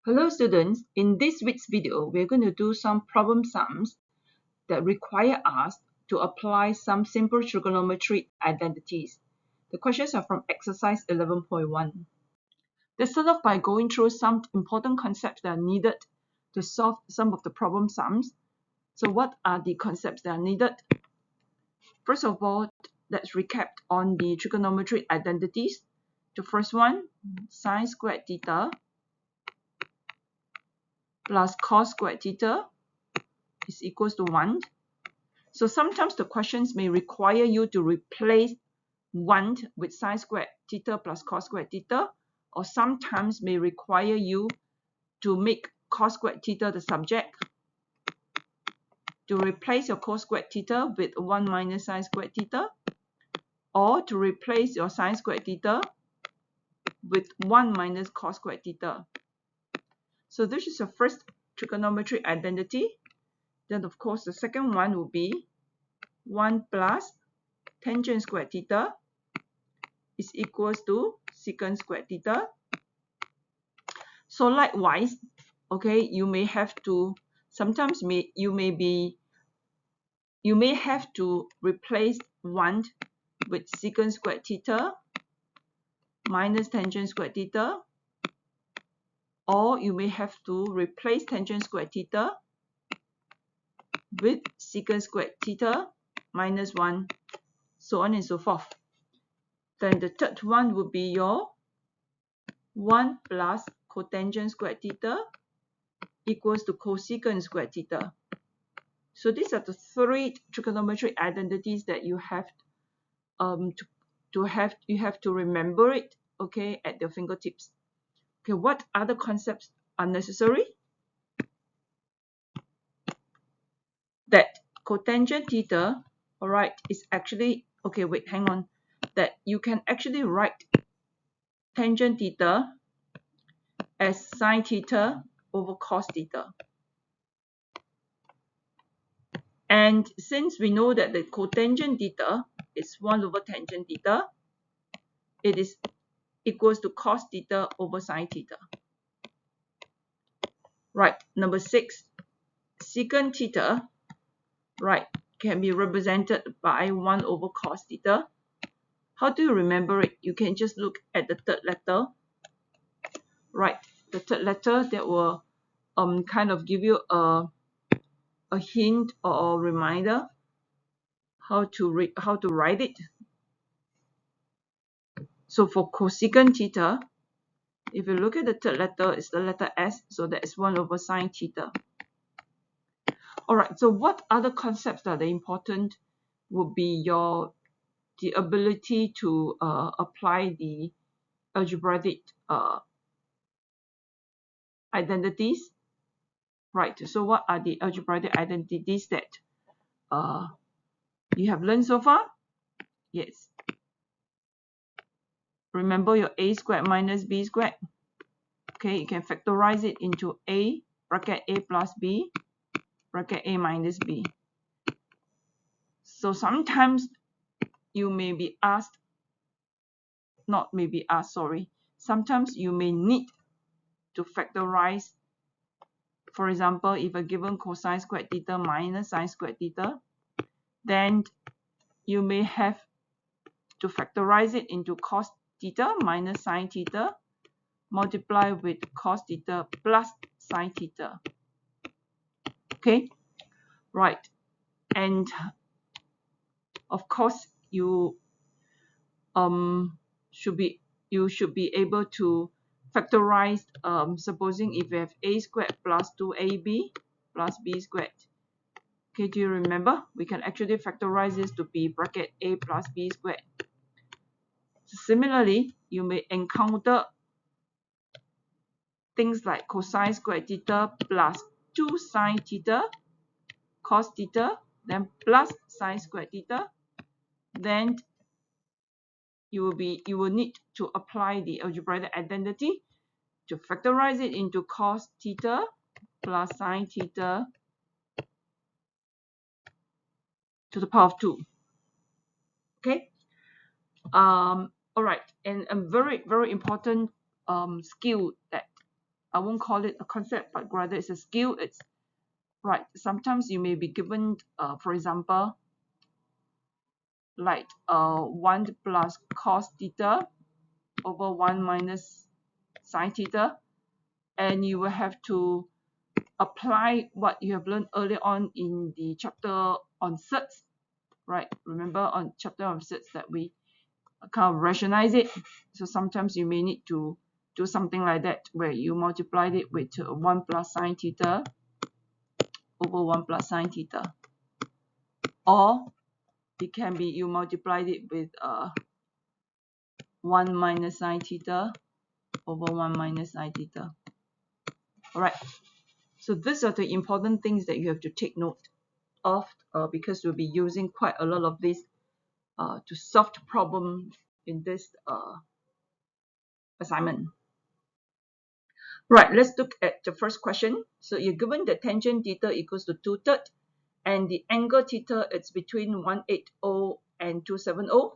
Hello students, in this week's video, we're going to do some problem sums that require us to apply some simple trigonometric identities. The questions are from exercise 11.1. Let's start off by going through some important concepts that are needed to solve some of the problem sums. So what are the concepts that are needed? First of all, let's recap on the trigonometric identities. The first one, sine squared theta plus cos squared theta is equals to 1. So sometimes the questions may require you to replace 1 with sine squared theta plus cos squared theta, or sometimes may require you to make cos squared theta the subject, to replace your cos squared theta with 1 minus sine squared theta, or to replace your sine squared theta with 1 minus cos squared theta. So this is your first trigonometric identity. Then of course the second one will be 1 plus tangent squared theta is equals to secant squared theta. So likewise, okay, you may have to sometimes you may have to replace 1 with secant squared theta minus tangent squared theta, or you may have to replace tangent squared theta with secant squared theta minus 1, so on and so forth. Then the third one would be your 1 plus cotangent squared theta equals to cosecant squared theta. So these are the 3 trigonometric identities that you have you have to remember it, okay, at your fingertips. Okay, what other concepts are necessary? That cotangent theta, all right, is actually, okay, wait, hang on, that you can actually write tangent theta as sine theta over cos theta. And since we know that the cotangent theta is 1 over tangent theta, it is equals to cos theta over sine theta. Right, number 6, secant theta, right, can be represented by 1 over cos theta. How do you remember it? You can just look at the third letter. Right, the third letter that will kind of give you a hint or a reminder how to write it. So for cosecant theta, if you look at the third letter, it's the letter S, so that is 1 over sine theta. Alright, so what other concepts that are important would be the ability to apply the algebraic identities. Right, so what are the algebraic identities that you have learned so far? Yes. Remember your a squared minus b squared. Okay, you can factorize it into a bracket a plus b bracket a minus b. So sometimes you may be asked, not may be asked, sorry. Sometimes you may need to factorize. For example, if a given cosine squared theta minus sine squared theta, then you may have to factorize it into cos theta minus sine theta multiply with cos theta plus sine theta. Okay, right, and of course you should be able to factorize, supposing if you have a squared plus 2ab plus b squared. Okay, do you remember? We can actually factorize this to be bracket a plus b squared. Similarly, you may encounter things like cosine squared theta plus 2 sine theta cos theta, then plus sine squared theta. Then you will need to apply the algebraic identity to factorize it into cos theta plus sine theta to the power of 2. Okay. All right, and a very important skill that I won't call it a concept, but rather it's a skill. It's right. Sometimes you may be given, for example, like 1 plus cos theta over 1 minus sine theta, and you will have to apply what you have learned earlier on in the chapter on sets, right? Remember on chapter on sets that we kind of rationalize it. So sometimes you may need to do something like that, where you multiplied it with 1 plus sine theta over 1 plus sine theta, or it can be you multiplied it with 1 minus sine theta over 1 minus sine theta. All right, so these are the important things that you have to take note of, because we'll be using quite a lot of this to solve the problem in this assignment. Right, let's look at the first question. So you're given the tangent theta equals to 2/3, and the angle theta is between 180 and 270.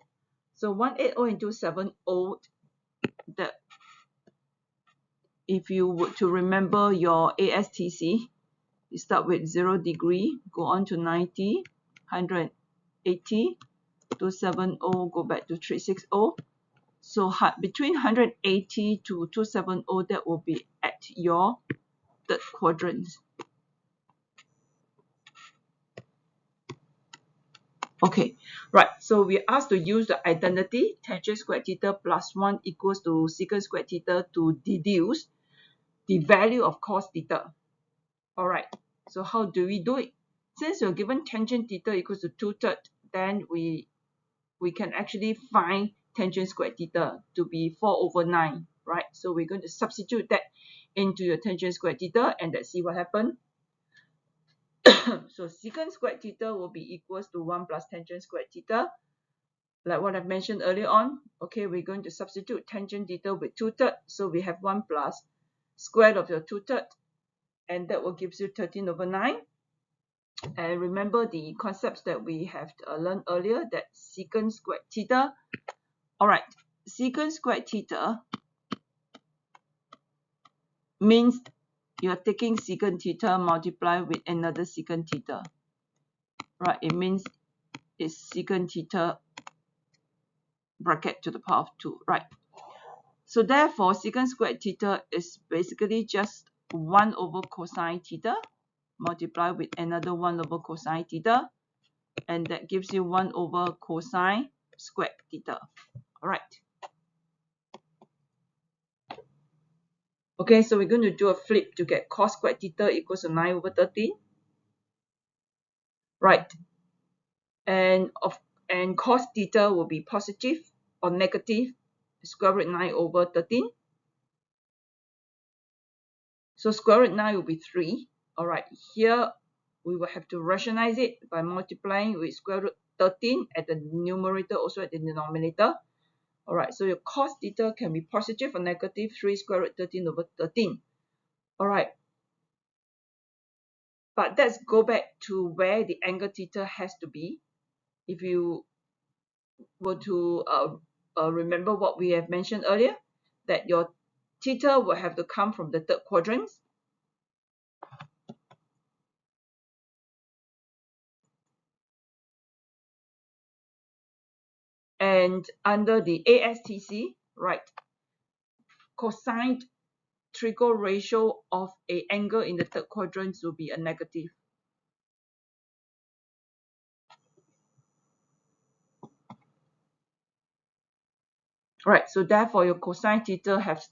So 180 and 270, that if you were to remember your ASTC, you start with 0 degree, go on to 90, 180, 270, go back to 360. So between 180 to 270, that will be at your third quadrant. Okay, right, so we're asked to use the identity tangent squared theta plus 1 equals to secant squared theta to deduce the value of cos theta. All right, so how do we do it? Since we're given tangent theta equals to 2/3, then we can actually find tangent squared theta to be 4/9, right? So we're going to substitute that into your tangent squared theta, and let's see what happens. So secant squared theta will be equals to 1 plus tangent squared theta, like what I've mentioned earlier on. Okay, we're going to substitute tangent theta with 2/3, so we have 1 plus square of your 2/3, and that will give you 13/9. And remember the concepts that we have learned earlier, that secant squared theta. All right, secant squared theta means you're taking secant theta multiplied with another secant theta, right? It means it's secant theta bracket to the power of 2, right? So therefore, secant squared theta is basically just 1 over cosine theta multiplied with another 1 over cosine theta, and that gives you 1 over cosine squared theta. All right. Okay, so we're going to do a flip to get cos squared theta equals to 9/13. Right. And cos theta will be positive or negative square root 9/13. So square root 9 will be 3. All right, here we will have to rationalize it by multiplying with square root 13 at the numerator, also at the denominator. All right, so your cos theta can be positive or negative 3 square root 13/13. All right, but let's go back to where the angle theta has to be. If you were to remember what we have mentioned earlier, that your theta will have to come from the third quadrant. And under the ASTC, right, cosine trigo ratio of an angle in the third quadrant will be a negative. Right, so therefore your cosine theta has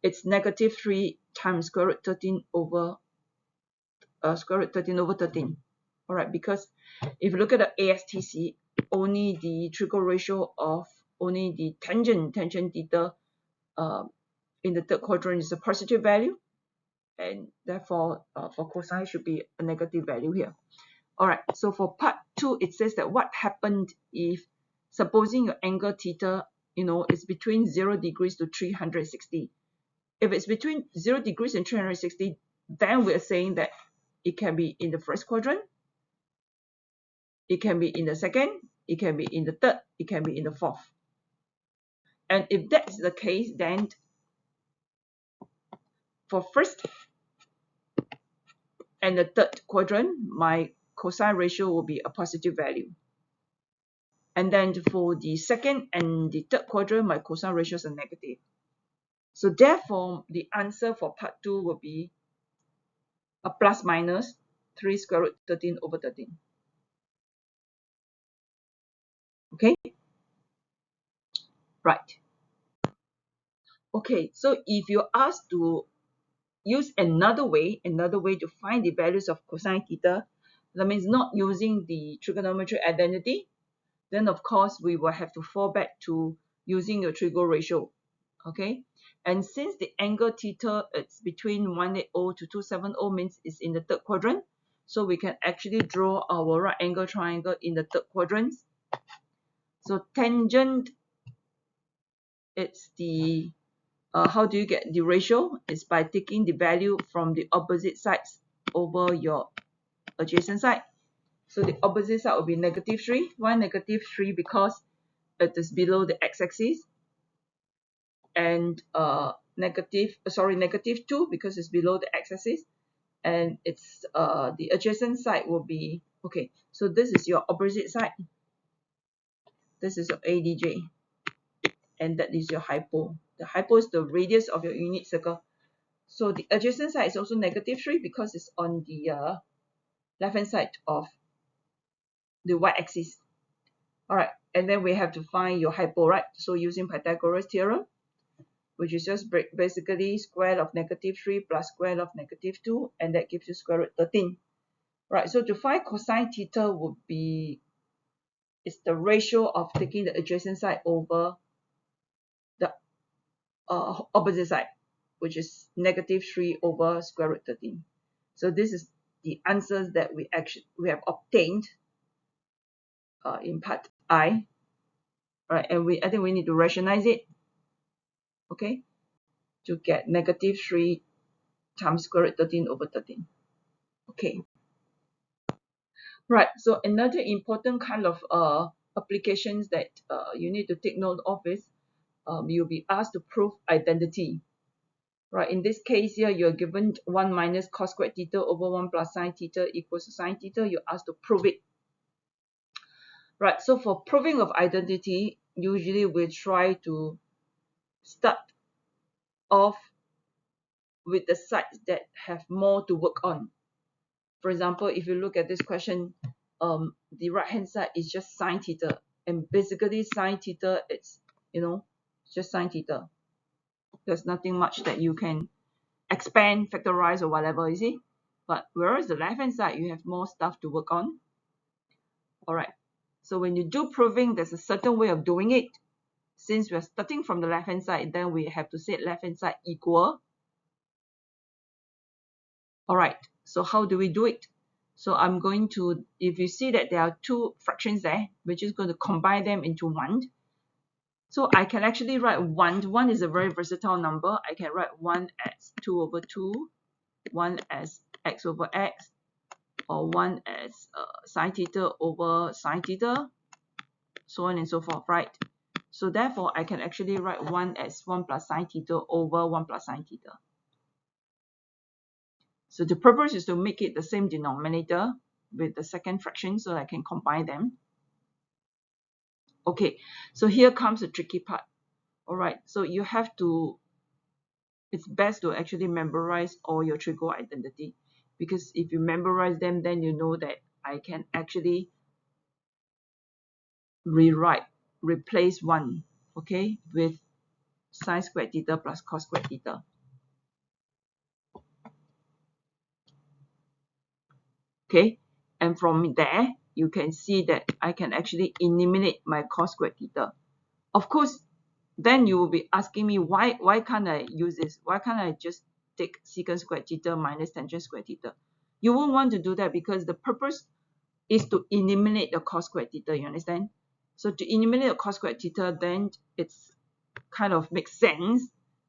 it's negative 3 times square root 13 over square root 13/13. All right, because if you look at the ASTC, only the trigo ratio of only the tangent theta in the third quadrant is a positive value, and therefore for cosine should be a negative value here. All right, so for part 2, it says that what happened if supposing your angle theta, is between 0 degrees to 360. If it's between 0 degrees and 360, then we're saying that it can be in the first quadrant, it can be in the second, it can be in the third, it can be in the fourth. And if that's the case, then for first and the third quadrant, my cosine ratio will be a positive value. And then for the second and the third quadrant, my cosine ratios are negative. So therefore, the answer for part 2 will be a plus minus 3 square root 13 over 13. Okay? Right. Okay, so if you're asked to use another way to find the values of cosine theta, that means not using the trigonometric identity, then of course we will have to fall back to using your trigo ratio. Okay, and since the angle theta is between 180 to 270 means it's in the third quadrant, so we can actually draw our right angle triangle in the third quadrant. So tangent, it's the how do you get the ratio? It's by taking the value from the opposite sides over your adjacent side. So the opposite side will be negative 3. Why negative 3? Because it is below the x-axis. And negative 2 because it's below the x-axis. And it's the adjacent side will be, okay, so this is your opposite side. This is your ADJ. And that is your hypo. The hypo is the radius of your unit circle. So the adjacent side is also negative 3 because it's on the left-hand side of the y-axis. Alright, and then we have to find your hypo, right? So using Pythagoras theorem, which is just basically square of negative 3 plus square of negative 2, and that gives you square root 13. Right, so to find cosine theta would be, it's the ratio of taking the adjacent side over the opposite side, which is negative 3 over square root 13. So this is the answers that we have obtained in part I. Right, and I think we need to rationalize it, okay, to get negative 3 times square root 13 over 13. Okay. Right, so another important kind of applications that you need to take note of is you'll be asked to prove identity. Right, in this case here, you're given 1 minus cos squared theta over 1 plus sine theta equals to sine theta. You're asked to prove it. Right, so for proving of identity, usually we try to start off with the sides that have more to work on. For example, if you look at this question, the right hand side is just sine theta, and basically sine theta, it's just sine theta. There's nothing much that you can expand, factorize, or whatever, you see. But whereas the left hand side, you have more stuff to work on. All right, so when you do proving, there's a certain way of doing it. Since we're starting from the left hand side, then we have to say left hand side equal. All right, so how do we do it? So I'm going to, if you see that there are two fractions there, we're just going to combine them into one. So I can actually write 1. 1 is a very versatile number. I can write 1 as 2 over 2, 1 as x over x, or 1 as sine theta over sine theta, so on and so forth, right? So therefore, I can actually write 1 as 1 plus sine theta over 1 plus sine theta. So the purpose is to make it the same denominator with the second fraction so I can combine them. Okay, so here comes the tricky part. All right, so you have to, it's best to actually memorize all your trigo identity, because if you memorize them, then you know that I can actually replace 1, okay, with sine squared theta plus cos squared theta. Okay, and from there, you can see that I can actually eliminate my cos squared theta. Of course, then you will be asking me, why can't I use this? Why can't I just take secant squared theta minus tangent squared theta? You won't want to do that because the purpose is to eliminate the cos squared theta, you understand? So to eliminate the cos squared theta, then it's kind of makes sense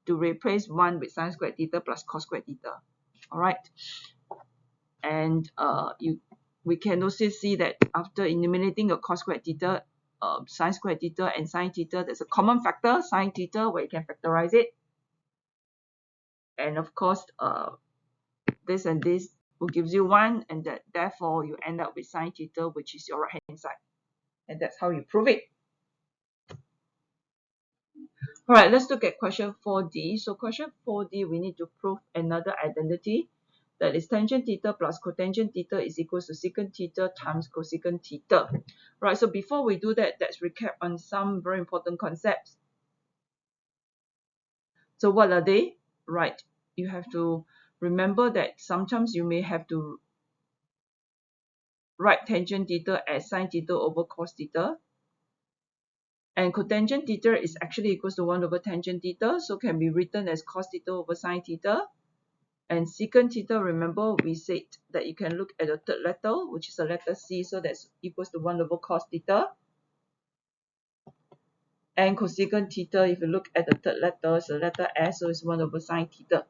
to replace 1 with sine squared theta plus cos squared theta. All right. And we can also see that after eliminating a cos squared theta, sine squared theta and sine theta, there's a common factor, sine theta, where you can factorize it. and of course this and this will gives you 1, and that therefore you end up with sine theta, which is your right hand side, and that's how you prove it. All right, let's look at question 4D. So question 4D, we need to prove another identity, that is tangent theta plus cotangent theta is equals to secant theta times cosecant theta. Right, so before we do that, let's recap on some very important concepts. So what are they? Right, you have to remember that sometimes you may have to write tangent theta as sine theta over cos theta, and cotangent theta is actually equals to 1 over tangent theta, so can be written as cos theta over sine theta. And secant theta, remember we said that you can look at the third letter, which is the letter C, so that's equals to 1 over cos theta. And cosecant theta, if you look at the third letter, it's the letter S, so it's 1 over sine theta.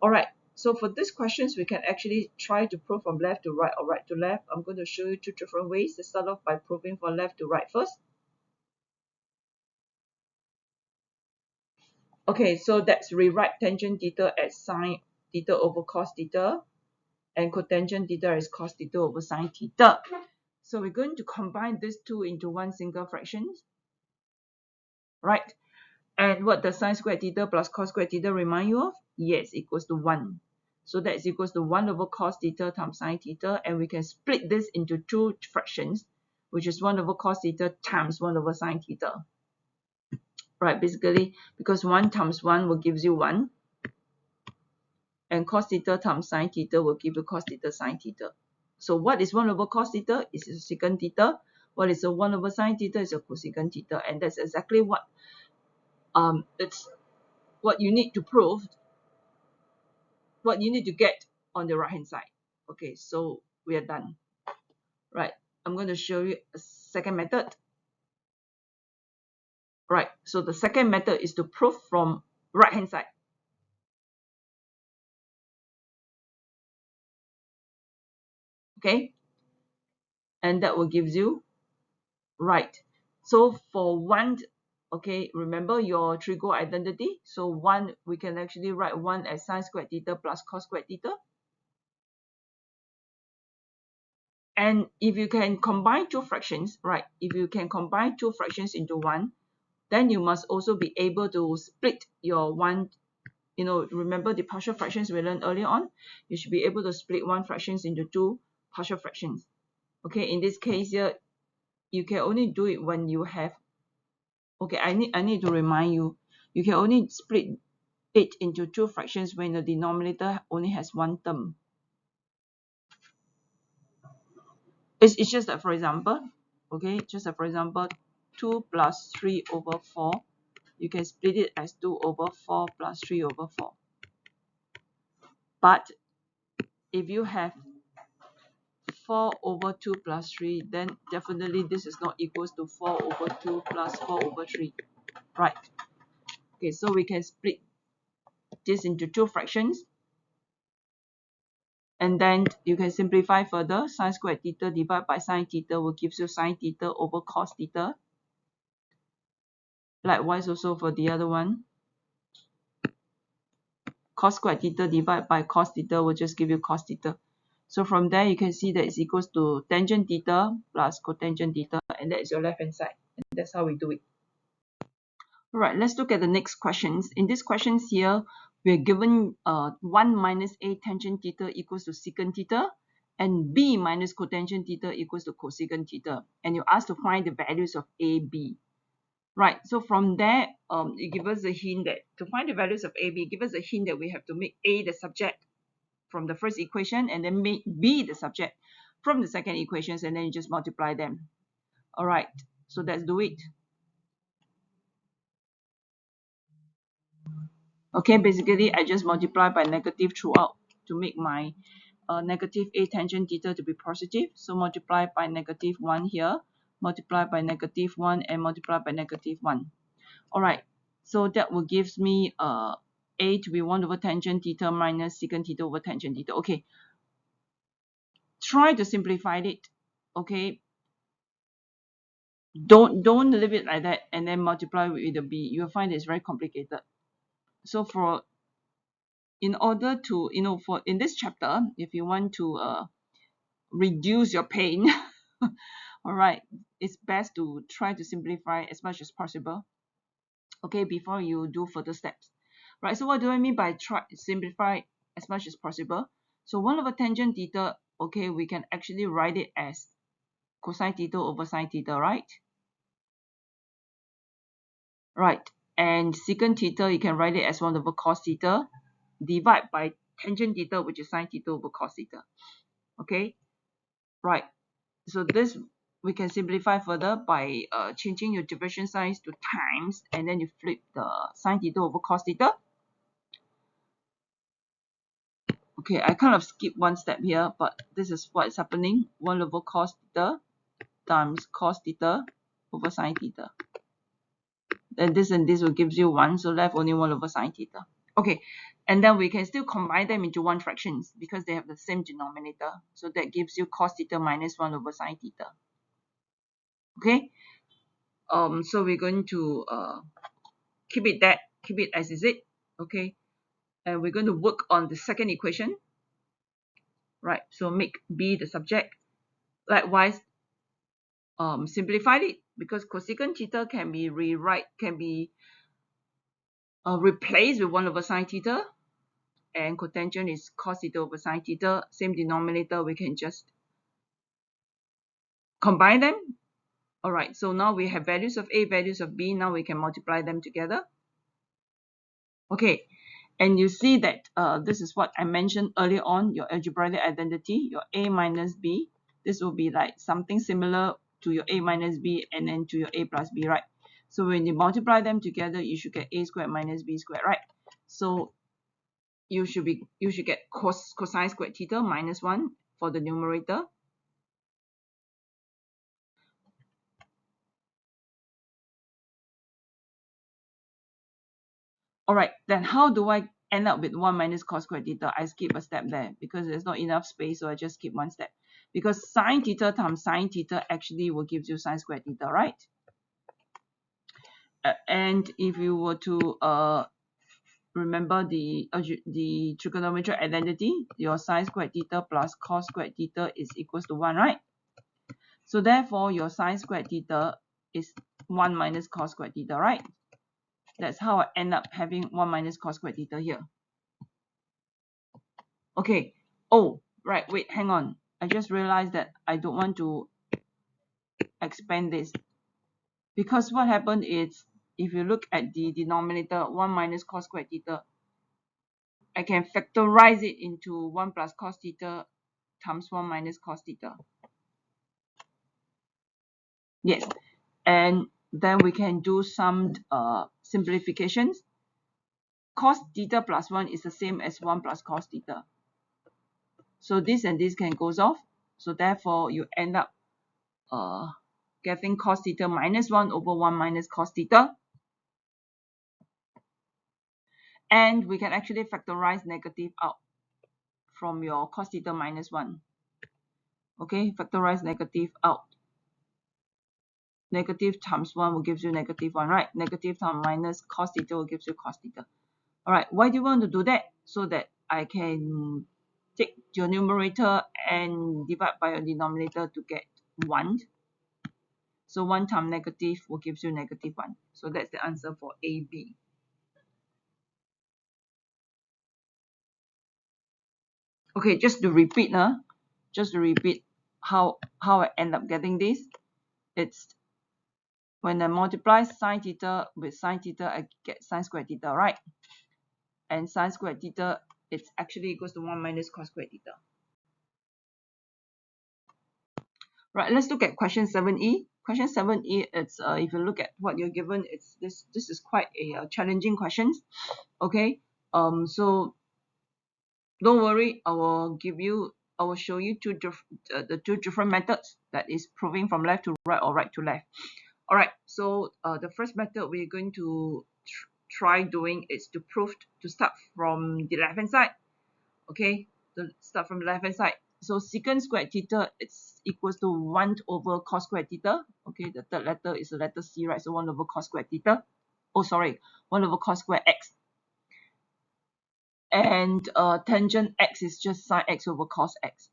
Alright, so for these questions, we can actually try to prove from left to right or right to left. I'm going to show you 2 different ways. Let's start off by proving from left to right first. Okay, so that's rewrite tangent theta as sine theta over cos theta, and cotangent theta is cos theta over sine theta. So we're going to combine these two into one single fraction, right? And what does sine squared theta plus cos squared theta remind you of? Yes, equals to 1. So that's equals to 1 over cos theta times sine theta, and we can split this into 2 fractions, which is 1 over cos theta times 1 over sine theta. Right, basically, because 1 times 1 will gives you 1, and cos theta times sine theta will give you cos theta sine theta. So what is 1 over cos theta? Is a secant theta. What is a 1 over sine theta? Is a cosecant theta, and that's exactly what it's what you need to prove, what you need to get on the right hand side. Okay, so we are done. Right, I'm going to show you a second method. Right, so the second method is to prove from right hand side. Okay, and that will give you right. So for 1, okay, remember your trigo identity. So 1, we can actually write 1 as sine squared theta plus cos squared theta. And if you can combine 2 fractions, right, if you can combine 2 fractions into 1, then you must also be able to split your 1, remember the partial fractions we learned earlier on? You should be able to split 1 fractions into 2 partial fractions. Okay, in this case here, you can only do it when you have, okay, I need to remind you, you can only split it into 2 fractions when the denominator only has 1 term. It's just that, for example, okay, just that, for example, 2 plus 3 over 4, you can split it as 2 over 4 plus 3 over 4. But if you have 4 over 2 plus 3, then definitely this is not equals to 4 over 2 plus 4 over 3, right? Okay, so we can split this into 2 fractions, and then you can simplify further. Sine squared theta divided by sine theta will give you sine theta over cos theta. Likewise also for the other one, cos squared theta divided by cos theta will just give you cos theta. So from there you can see that it's equals to tangent theta plus cotangent theta, and that is your left hand side. And that's how we do it. Alright, let's look at the next questions. In these questions here, we are given 1 minus a tangent theta equals to secant theta, and b minus cotangent theta equals to cosecant theta. And you're asked to find the values of a, b. Right, so from there, it gives us a hint that to find the values of a, b, give us a hint that we have to make a the subject from the first equation, and then make b the subject from the second equations, and then you just multiply them. Alright, so let's do it. Okay, basically I just multiply by negative throughout to make my negative a tangent theta to be positive. So multiply by negative 1 here, multiply by negative 1, and multiply by negative 1. Alright, so that will give me a to be 1 over tangent theta minus secant theta over tangent theta. Okay, try to simplify it. Okay, don't leave it like that and then multiply with the b. You'll find it's very complicated. So for in order to, for in this chapter, if you want to reduce your pain, all right, it's best to try to simplify as much as possible, okay, before you do further steps. Right, so what do I mean by try simplify as much as possible? So 1 over tangent theta, okay, we can actually write it as cosine theta over sine theta, right? Right, and secant theta, you can write it as 1 over cos theta, divide by tangent theta, which is sine theta over cos theta. Okay, right. So this we can simplify further by changing your division signs to times, and then you flip the sine theta over cos theta. Okay, I kind of skip one step here, but this is what's happening. 1 over cos theta times cos theta over sine theta. And this will give you 1, so left only 1 over sine theta. Okay, and then we can still combine them into one fractions because they have the same denominator. So that gives you cos theta minus 1 over sine theta. Okay, so we're going to keep it as is it. Okay, and we're going to work on the second equation. Right, so make B the subject. Likewise, simplified it because cosecant theta can be replaced with 1 over sine theta, and cotangent is cos theta over sine theta. Same denominator, we can just combine them. All right, so now we have values of A, values of B. Now we can multiply them together. Okay, and you see that this is what I mentioned earlier on, your algebraic identity, your A minus B. This will be like something similar to your A minus B and then to your A plus B, right? So when you multiply them together, you should get A squared minus B squared, right? So you should get cosine squared theta minus 1 for the numerator. All right, then how do I end up with 1 minus cos squared theta? I skip a step there because there's not enough space, so I just skip one step. Because sine theta times sine theta actually will give you sine squared theta, right? And if you were to remember the trigonometric identity, your sine squared theta plus cos squared theta is equals to 1, right? So therefore, your sine squared theta is 1 minus cos squared theta, right? That's how I end up having 1 minus cos squared theta here. Okay. Oh, right. Wait, hang on. I just realized that I don't want to expand this. Because what happened is, if you look at the denominator, 1 minus cos squared theta, I can factorize it into 1 plus cos theta times 1 minus cos theta. Yes. And then we can do some simplifications. Cos theta plus 1 is the same as 1 plus cos theta. So this and this can goes off. So therefore, you end up getting cos theta minus 1 over 1 minus cos theta. And we can actually factorize negative out from your cos theta minus 1. Okay, factorize negative out. Negative times 1 will give you negative 1, right? Negative times minus cos theta will give you cos theta. All right, why do you want to do that? So that I can take your numerator and divide by your denominator to get 1. So 1 times negative will give you negative 1. So that's the answer for AB. Okay, just to repeat how I end up getting this. It's when I multiply sine theta with sine theta, I get sine squared theta, right? And sine squared theta, it's actually equals to 1 minus cos squared theta. Right, let's look at question 7e. Question 7e, it's if you look at what you're given, it's this is quite a challenging question. Okay, so don't worry, I will show you the two different methods that is proving from left to right or right to left. All right, so the first method we're going to try doing is to prove to start from the left hand side. Okay, to start from the left hand side. So secant squared theta it's equals to 1 over cos squared theta. Okay, the third letter is the letter C, right? So 1 over cos squared theta. Oh, sorry, 1 over cos squared x. and tangent x is just sine x over cos x.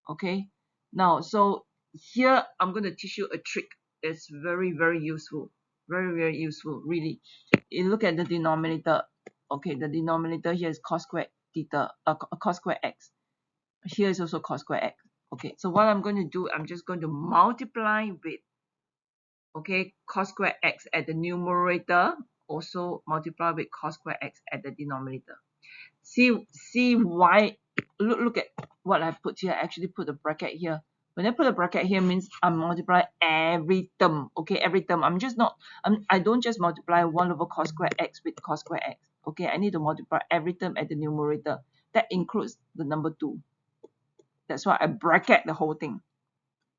Okay, now so here I'm going to teach you a trick that's very useful, very useful really. You look at the denominator. Okay, the denominator here is cos squared theta, cos squared x. Here is also cos squared x. Okay, so what I'm going to do, I'm just going to multiply with, okay, cos squared x at the numerator, also multiply with cos squared x at the denominator. See why. Look at what I put here. I actually put a bracket here. When I put a bracket here means I multiply every term. Okay, every term. I don't just multiply 1 over cos squared x with cos squared x. Okay, I need to multiply every term at the numerator. That includes the number 2. That's why I bracket the whole thing.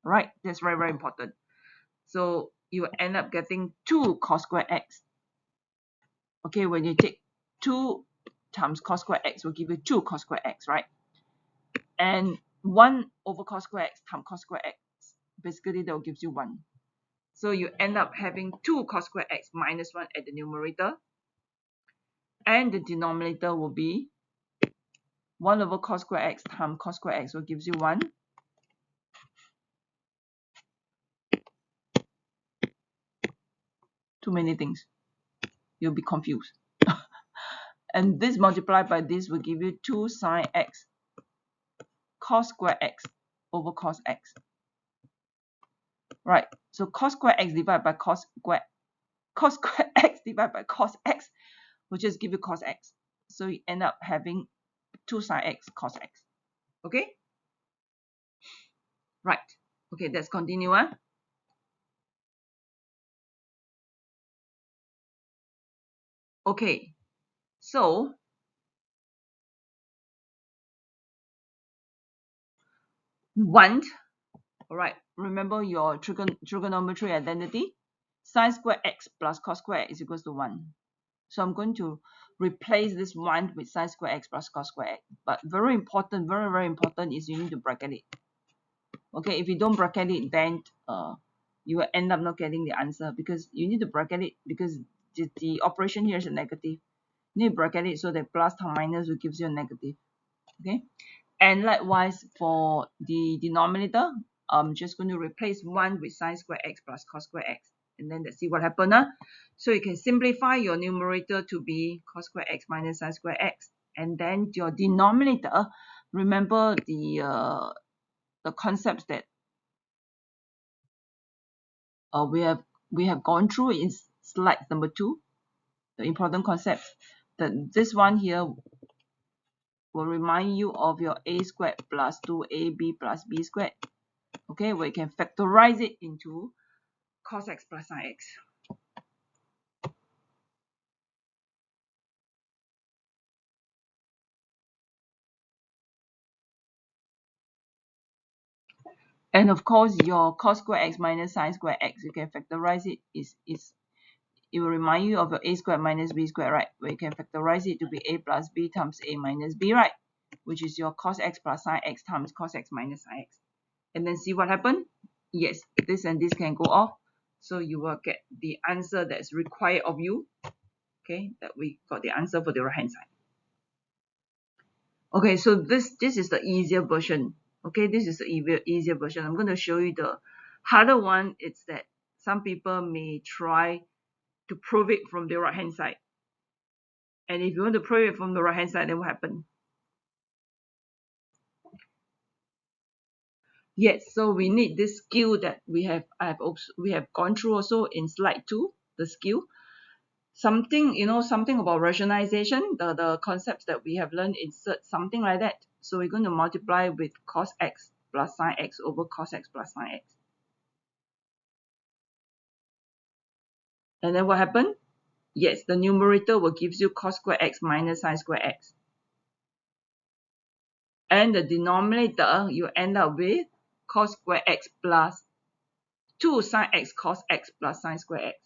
Right? That's very important. So you end up getting 2 cos squared x. Okay, when you take 2 times cos squared x will give you 2 cos squared x, right? And 1 over cos squared x times cos squared x, basically that will give you 1. So you end up having 2 cos squared x minus 1 at the numerator, and the denominator will be 1 over cos squared x times cos squared x will give you 1. Too many things. You'll be confused. And this multiplied by this will give you 2 sine x cos squared x over cos x. Right, so cos squared x divided by cos squared x divided by cos x will just give you cos x. So you end up having 2 sine x cos x. Okay? Right. Okay, let's continue. Okay, so one. Alright, remember your trigonometry identity? Sine squared x plus cos squared is equals to 1. So I'm going to replace this 1 with sine squared x plus cos squared x. But very important, very important is you need to bracket it. Okay, if you don't bracket it, then you will end up not getting the answer, because you need to bracket it, because the operation here is a negative. You need to bracket it so that plus times minus will give you a negative. Okay, and likewise for the denominator, I'm just going to replace 1 with sine squared x plus cos squared x, and then let's see what happens. So you can simplify your numerator to be cos squared x minus sine squared x, and then your denominator, remember the concepts that we have gone through in slide number 2, the important concepts. That this one here will remind you of your a squared plus 2ab plus b squared. Okay, we can factorize it into cos x plus sin x. And of course, your cos squared x minus sin squared x, you can factorize it. It will remind you of your a squared minus b squared, right? Where you can factorize it to be a plus b times a minus b, right? Which is your cos x plus sin x times cos x minus sin x. And then see what happened? Yes, this and this can go off. So you will get the answer that's required of you. Okay, that we got the answer for the right hand side. Okay, so this is the easier version. Okay, this is the easier version. I'm going to show you the harder one. It's that some people may try to prove it from the right hand side. And if you want to prove it from the right hand side, then what happens? Yes, so we need this skill that we have gone through also in slide 2, the skill. Something about rationalization, the concepts that we have learned, insert something like that. So we're going to multiply with cos x plus sin x over cos x plus sin x. And then what happened? Yes, the numerator will give you cos squared x minus sin squared x. And the denominator, you end up with cos squared x plus 2 sin x cos x plus sin squared x.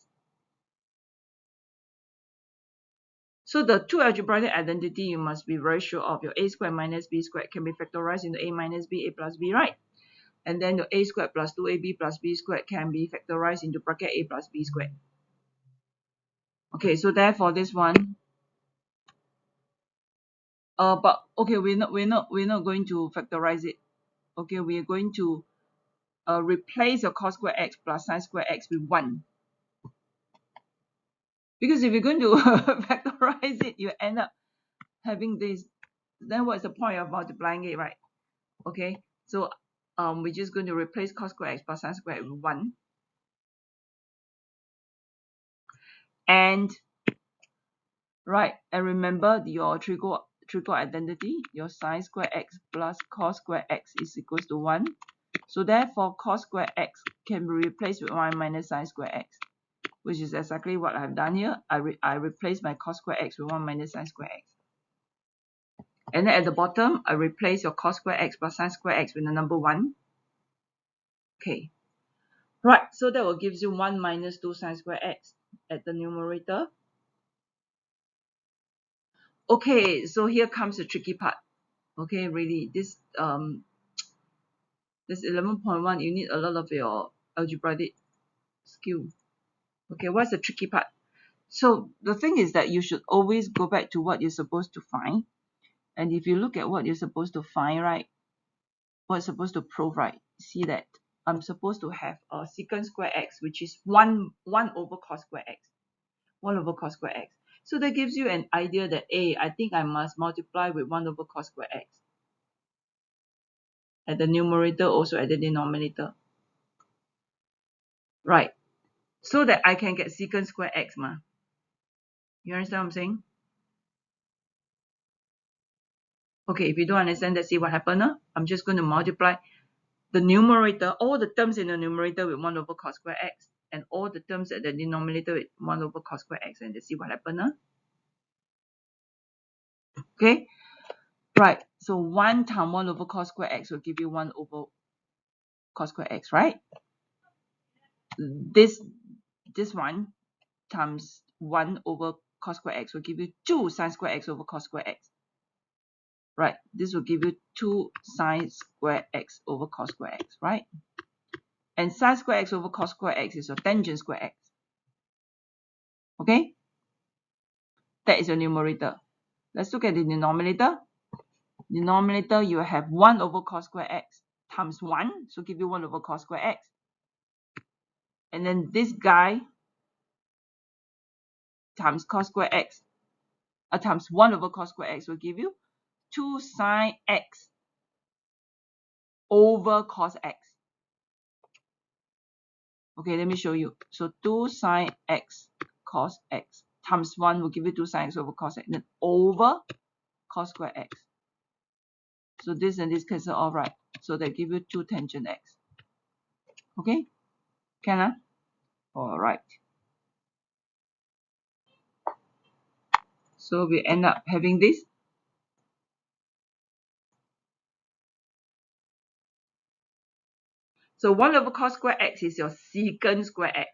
So the two algebraic identity you must be very sure of. Your a squared minus b squared can be factorized into a minus b, a plus b, right? And then your a squared plus 2ab plus b squared can be factorized into bracket a plus b squared. Okay, so therefore this one But okay, we're not going to factorize it. Okay, we are going to replace your cos square x plus sin square x with 1. Because if you're going to factorize it, you end up having this. Then what's the point of multiplying it, right? Okay, so we're just going to replace cos square x plus sin square x with 1. And right, and remember your trigo identity, your sin square x plus cos square x is equals to 1. So therefore, cos square x can be replaced with 1 minus sin square x, which is exactly what I've done here. I replace my cos square x with 1 minus sin square x. And then at the bottom, I replace your cos square x plus sin square x with the number 1. Okay. Right, so that will give you 1 minus 2 sin square x at the numerator. Okay, so here comes the tricky part. Okay, really, this 11.1, you need a lot of your algebraic skill. Okay, what's the tricky part? So the thing is that you should always go back to what you're supposed to find. And if you look at what you're supposed to find, right, what's supposed to prove, right, see that I'm supposed to have a secant square x, which is 1 over cos square x. 1 over cos square x. So that gives you an idea that, I think I must multiply with 1 over cos square x. At the numerator, also at the denominator. Right. So that I can get secant square x, ma. You understand what I'm saying? Okay, if you don't understand, let's see what happened. I'm just going to multiply the numerator, all the terms in the numerator with 1 over cos square x, and all the terms at the denominator with 1 over cos square x, and let's see what happened. Okay, right. So 1 times 1 over cos square x will give you 1 over cos square x, right? This one times 1 over cos square x will give you 2 sin square x over cos square x. Right, this will give you 2 sin square x over cos square x, right? And sin square x over cos square x is your tangent square x. Okay? That is your numerator. Let's look at the denominator. Denominator, you have 1 over cos square x times 1, so give you 1 over cos square x. And then this guy times cos square x, times 1 over cos square x will give you 2 sin x over cos x. Okay, let me show you. So 2 sin x cos x times 1 will give you 2 sin x over cos x, then over cos square x. So this and this cancel off, right? So they give you 2 tangent x. Okay? Can I? Alright. So we end up having this. So 1 over cos square x is your secant square x.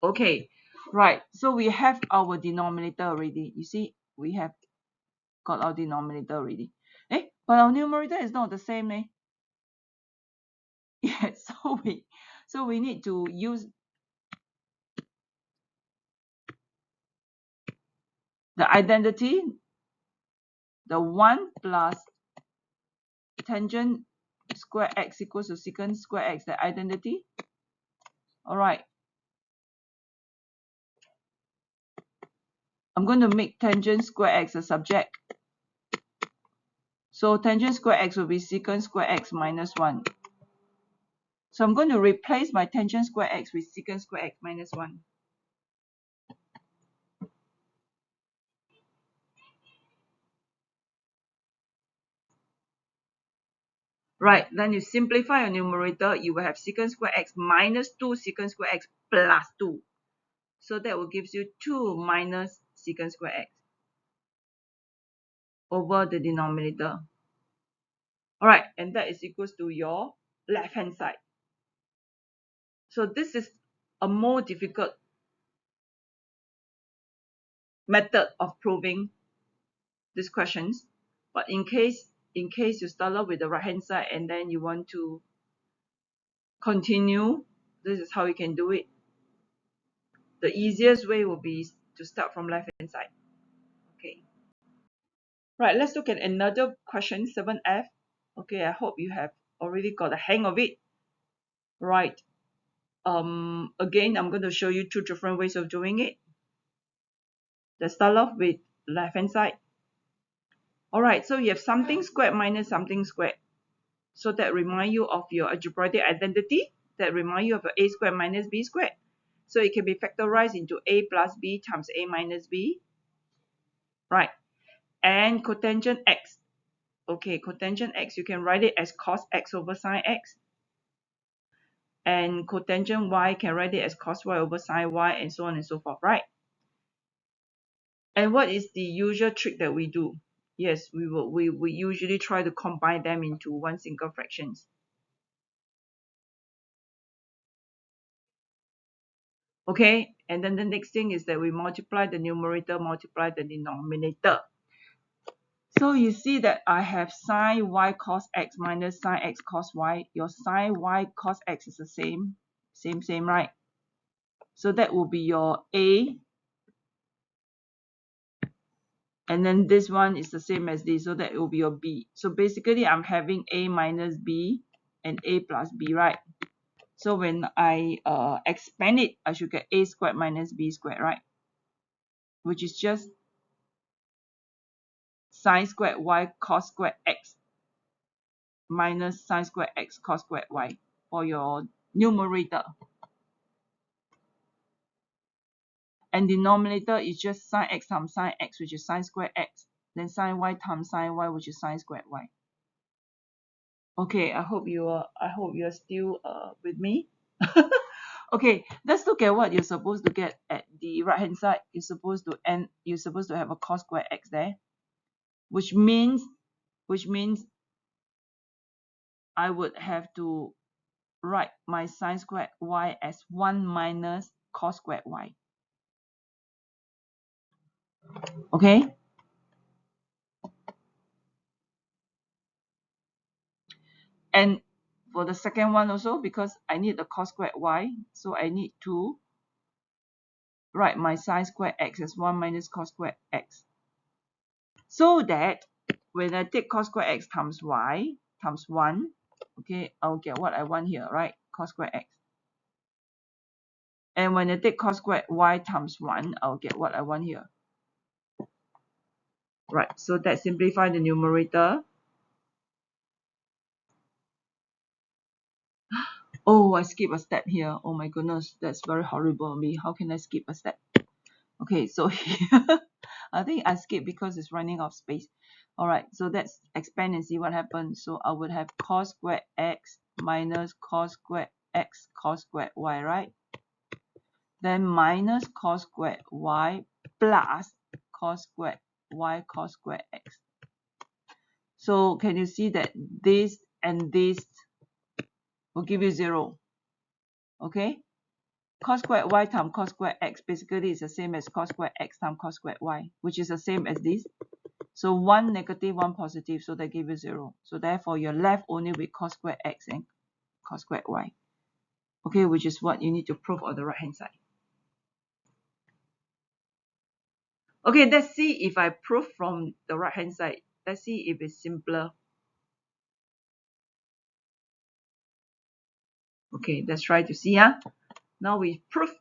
Okay, right. So we have our denominator already. You see, we have got our denominator already. But our numerator is not the same, eh? Yeah, so we need to use the identity, the 1 plus tangent square x equals to secant square x, the identity. All right. I'm going to make tangent square x a subject. So tangent square x will be secant square x minus 1. So I'm going to replace my tangent square x with secant square x minus 1. Right, then you simplify your numerator, you will have secant square x minus 2 secant square x plus 2. So that will give you 2 minus secant square x over the denominator. Alright, and that is equals to your left-hand side. So this is a more difficult method of proving these questions. But in case you start off with the right-hand side and then you want to continue, this is how you can do it. The easiest way will be to start from left hand side. Okay. Right, let's look at another question, 7F. Okay, I hope you have already got the hang of it. Right. Again, I'm going to show you two different ways of doing it. Let's start off with left hand side. Alright, so you have something squared minus something squared. So that remind you of your algebraic identity. That remind you of your a squared minus b squared. So it can be factorized into a plus b times a minus b. Right. And cotangent x. Okay, cotangent x, you can write it as cos x over sine x. And cotangent y, can write it as cos y over sine y, and so on and so forth, right? And what is the usual trick that we do? Yes, we usually try to combine them into one single fractions. Okay, and then the next thing is that we multiply the numerator, multiply the denominator. So you see that I have sine y cos x minus sine x cos y. Your sine y cos x is the same, right? So that will be your a, and then this one is the same as this, so that will be your b. So basically I'm having a minus b and a plus b, right? So when I expand it, I should get a squared minus b squared, right? Which is just sine squared y cos squared x minus sine squared x cos squared y for your numerator. And denominator is just sine x times sine x, which is sine squared x. Then sine y times sine y, which is sine squared y. Okay, I hope you are still with me. Okay, let's look at what you're supposed to get at the right hand side. You're supposed to have a cos squared x there, which means I would have to write my sine squared y as 1 minus cos squared y. Okay? And for the second one also, because I need the cos squared y, so I need to write my sine squared x as 1 minus cos squared x. So that when I take cos squared x times y times 1, okay, I'll get what I want here, right? Cos squared x. And when I take cos squared y times 1, I'll get what I want here. Right, so that simplifies the numerator. Oh, I skipped a step here. Oh my goodness, that's very horrible of me. How can I skip a step? Okay, so here, I think I skipped because it's running out of space. Alright, so let's expand and see what happens. So I would have cos squared x minus cos squared x cos squared y, right? Then minus cos squared y plus cos squared y cos squared x. So can you see that this and this will give you 0? Okay? Cos squared y times cos squared x basically is the same as cos squared x times cos squared y, which is the same as this. So 1 negative, 1 positive, so that gives you 0. So therefore, you're left only with cos squared x and cos squared y. Okay, which is what you need to prove on the right hand side. Okay, let's see if I prove from the right hand side. Let's see if it's simpler. Okay, let's try to see. Now we prove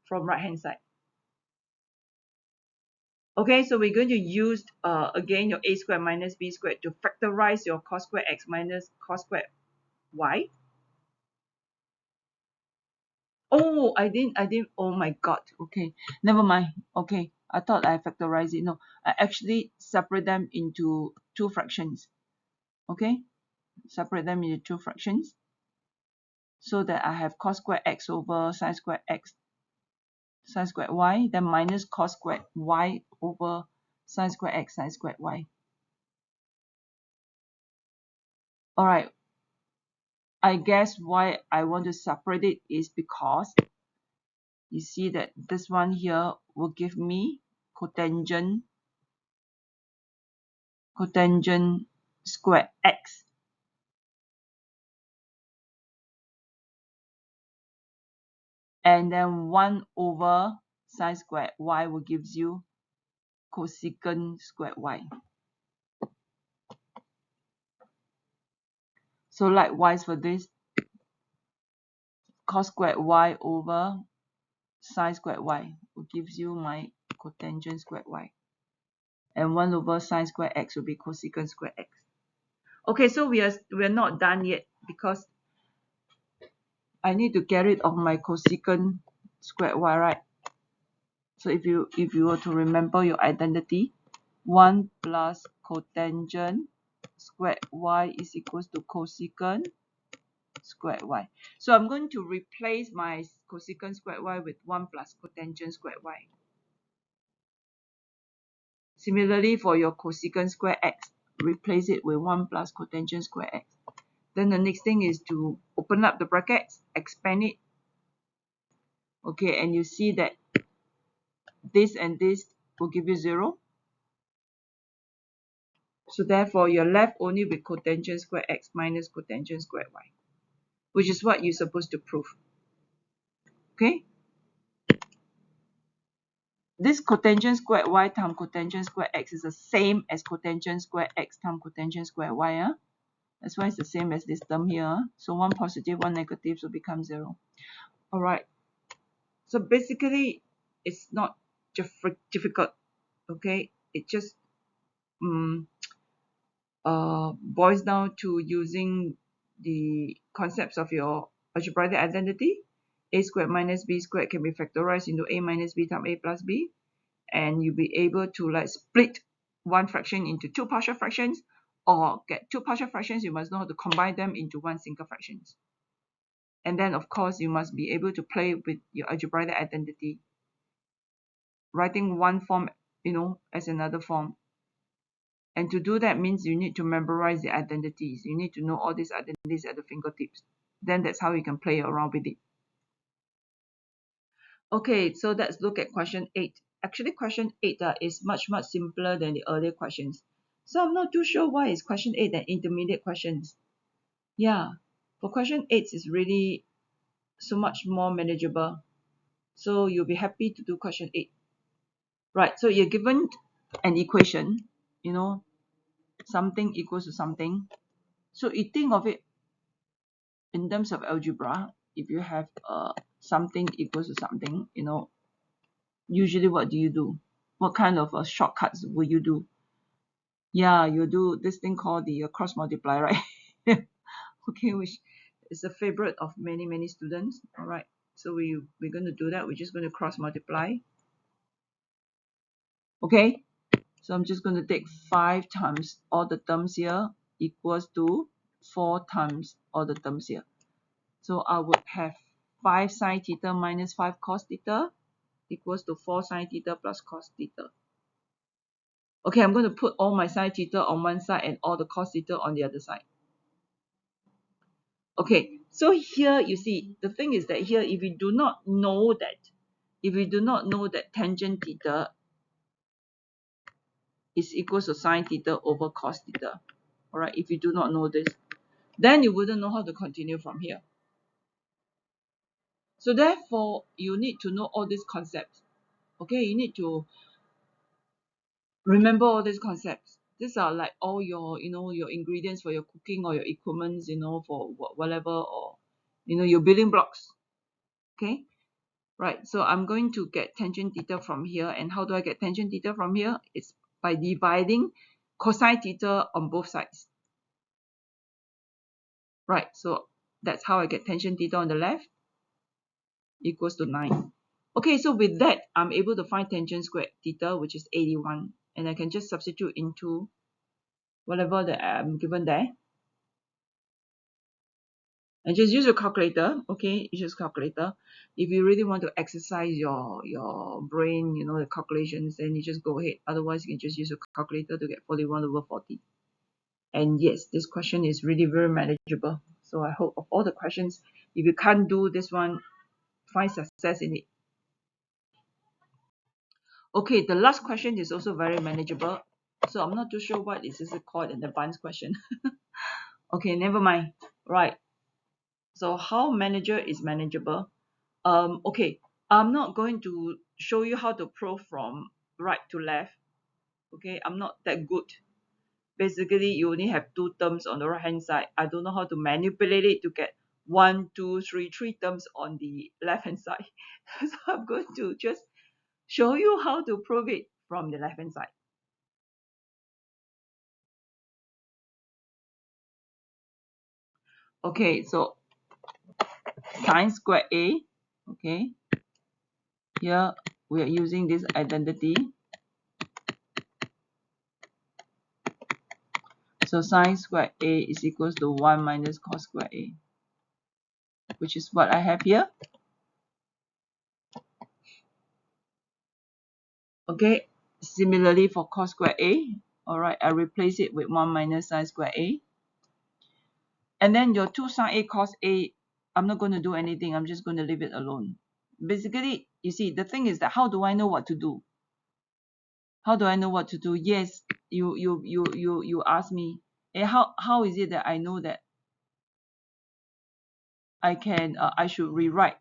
from right hand side. Okay, so we're going to use again your a squared minus b squared to factorize your cos squared x minus cos squared y. Oh, I didn't. Oh my God. Okay, never mind. Okay, I thought I factorized it. No, I actually separate them into two fractions. Okay, separate them into two fractions so that I have cos squared x over sine squared x, sine squared y, then minus cos squared y over sine squared x, sine squared y. All right. I guess why I want to separate it is because you see that this one here will give me cotangent square x. And then 1 over sine squared y will gives you cosecant squared y. So likewise for this, cos squared y over sine squared y will gives you my cotangent squared y. And 1 over sine squared x will be cosecant squared x. Okay, so we're not done yet because I need to get rid of my cosecant squared y, right? So if you were to remember your identity, 1 plus cotangent squared y is equals to cosecant squared y. So I'm going to replace my cosecant squared y with 1 plus cotangent squared y. Similarly, for your cosecant squared x, replace it with 1 plus cotangent squared x. Then the next thing is to open up the brackets, expand it. Okay, and you see that this and this will give you 0. So therefore, you're left only with cotangent squared x minus cotangent squared y, which is what you're supposed to prove. Okay? This cotangent squared y times cotangent squared x is the same as cotangent squared x times cotangent squared y. That's why it's the same as this term here. So one positive, one negative, so become 0. All right. So basically, it's not difficult. Okay? It just boils down to using the concepts of your algebraic identity. A squared minus b squared can be factorized into a minus b times a plus b, and you'll be able to like split one fraction into 2 partial fractions, or get 2 partial fractions, you must know how to combine them into one single fraction. And then of course you must be able to play with your algebraic identity, writing one form as another form. And to do that means you need to memorize the identities. You need to know all these identities at the fingertips. Then that's how you can play around with it. Okay, so let's look at question 8. Actually, question 8 is much simpler than the earlier questions. So I'm not too sure why is question 8 an intermediate questions. Yeah, for question 8 is really so much more manageable. So you'll be happy to do question 8. Right, so you're given an equation, something equals to something. So you think of it in terms of algebra. If you have something equals to something, usually what do you do? What kind of shortcuts will you do? Yeah, you do this thing called the cross multiply, right? Okay, which is a favorite of many students. All right, so we're going to do that. We're just going to cross multiply. Okay, so I'm just going to take 5 times all the terms here equals to 4 times all the terms here. So I would have 5 sine theta minus 5 cos theta equals to 4 sine theta plus cos theta. Okay, I'm going to put all my sine theta on one side and all the cos theta on the other side. Okay, so here you see, the thing is that here, if we do not know that tangent theta is equals to sine theta over cos theta, all right, if you do not know this, then you wouldn't know how to continue from here. So therefore, you need to know all these concepts. Okay, you need to remember all these concepts. These are like all your, your ingredients for your cooking or your equipments, for whatever, or, your building blocks. Okay, right. So I'm going to get tangent theta from here. And how do I get tangent theta from here? It's by dividing cosine theta on both sides. Right. So that's how I get tangent theta on the left equals to 9. Okay, so with that, I'm able to find tangent squared theta, which is 81. And I can just substitute into whatever that I'm given there. And just use your calculator. Okay, you use calculator. If you really want to exercise your brain, the calculations, then you just go ahead. Otherwise, you can just use your calculator to get 41 over 40. And yes, this question is really very manageable. So I hope of all the questions, if you can't do this one, find success in it. Okay, the last question is also very manageable. So I'm not too sure what is this called an advanced question. Okay, never mind. Right. So how manager is manageable? Okay, I'm not going to show you how to prove from right to left. Okay, I'm not that good. Basically, you only have two terms on the right hand side. I don't know how to manipulate it to get 1, 2, 3, three terms on the left hand side. So I'm going to just show you how to prove it from the left hand side. Okay, so sine squared A. Okay, here we are using this identity. So sine squared A is equals to 1 minus cos squared A, which is what I have here. Okay, similarly for cos squared A, all right, I replace it with 1 minus sine squared A. And then your 2 sine A cos A, I'm not going to do anything. I'm just going to leave it alone. Basically, you see, the thing is that how do I know what to do? How do I know what to do? Yes, you ask me, hey, how is it that I know that I should rewrite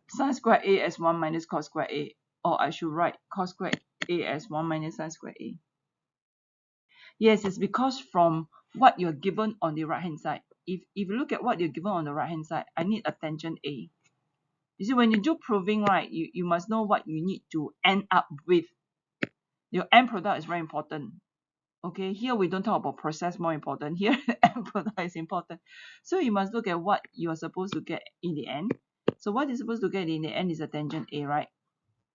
sine squared A as 1 minus cos squared A, or I should write cos squared A as 1 minus sine squared A? Yes, it's because from what you're given on the right hand side. If you look at what you're given on the right hand side, I need a tangent A. You see, when you do proving, right, you must know what you need to end up with. Your end product is very important. Okay, here we don't talk about process more important. Here, end product is important. So you must look at what you are supposed to get in the end. So what you're supposed to get in the end is a tangent A, right?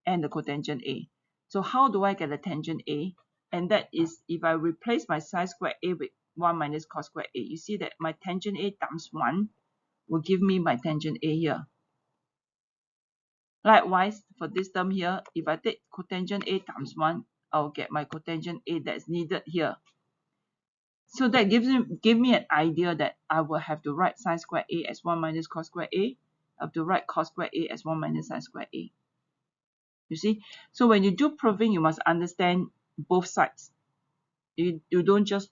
And the cotangent A. So how do I get a tangent A? And that is if I replace my sine squared A with 1 minus cos squared A. You see that my tangent A times 1 will give me my tangent A here. Likewise, for this term here, if I take cotangent A times 1, I'll get my cotangent A that's needed here. So that give me an idea that I will have to write sine squared A as 1 minus cos squared A. I have to write cos squared A as 1 minus sine squared A. You see? So when you do proving, you must understand both sides. You don't just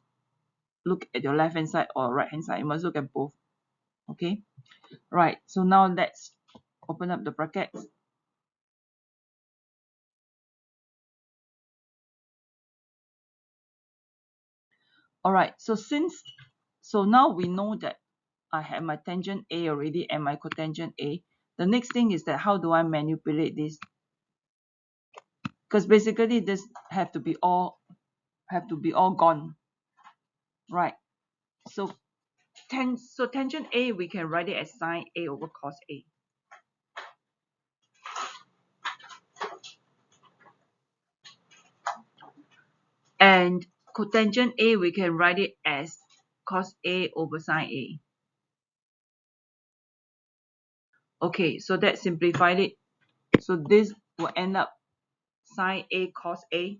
look at your left hand side or right hand side. You must look at both. Okay? Right. So now let's open up the brackets. Alright, so now we know that I have my tangent A already and my cotangent A. The next thing is that how do I manipulate this? Because basically this have to be all gone. Right. So tangent A, we can write it as sine A over cos A. And cotangent A, we can write it as cos A over sine A. Okay, so that simplified it. So this will end up sine A cos A.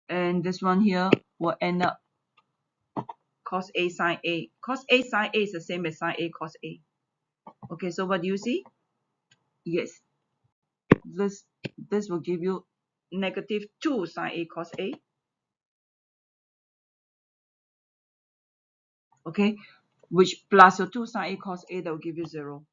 And this one here will end up cos A sine A. Cos A sine A is the same as sine A cos A. Okay, so what do you see? Yes, this will give you negative 2 sine A cos A. Okay, which plus your 2 sine A cos A, that will give you 0.